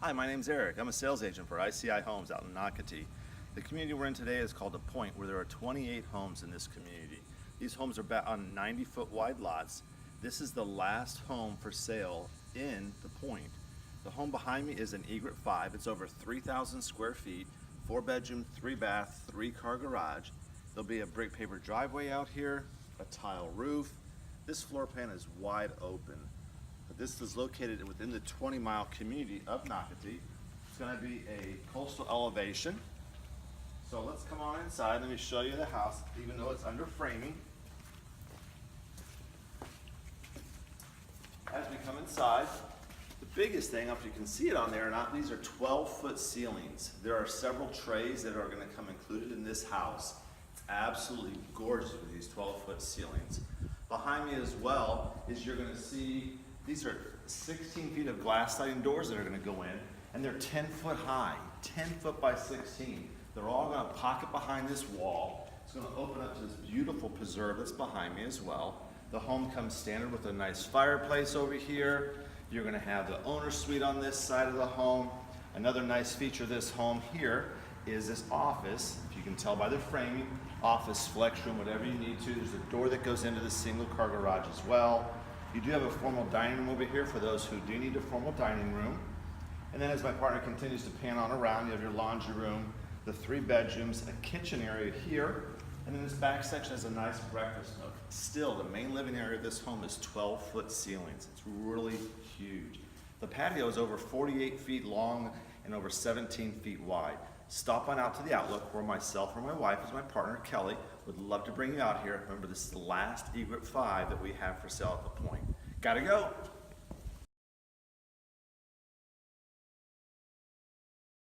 Hi, my name's Eric. I'm a sales agent for ICI Homes out in Nocatee. The community we're in today is called the Pointe, where there are 28 homes in this community. These homes are on 90-foot wide lots. This is the last home for sale in the Pointe. The home behind me is an Egret V. It's over 3,000 square feet, 4-bedroom, 3-bath, 3-car garage. There'll be a brick paper driveway out here, a tile roof. This floor plan is wide open. This is located within the 20-mile community of Nocatee. It's going to be a coastal elevation. So let's come on inside. Let me show you the house, even though it's under framing. As we come inside, the biggest thing, if you can see it on there or not, these are 12-foot ceilings. There are several trays that are going to come included in this house. It's absolutely gorgeous with these 12-foot ceilings. Behind me as well is you're going to see these are 16 feet of glass sliding doors that are going to go in, and they're 10 foot high, 10 foot by 16. They're all going to pocket behind this wall. It's going to open up to this beautiful preserve that's behind me as well. The home comes standard with a nice fireplace over here. You're going to have the owner's suite on this side of the home. Another nice feature of this home here is this office. If you can tell by the framing, office, flex room, whatever you need to. There's a door that goes into the single car garage as well. You do have a formal dining room over here for those who do need a formal dining room. And then as my partner continues to pan on around, you have your laundry room, the 3 bedrooms, a kitchen area here, and then this back section has a nice breakfast nook. Still, the main living area of this home is 12-foot ceilings. It's really huge. The patio is over 48 feet long and over 17 feet wide. Stop on out to the Outlook where myself or my wife, as my partner, Kelly, would love to bring you out here. Remember, this is the last Egret V that we have for sale at the Pointe. Gotta go.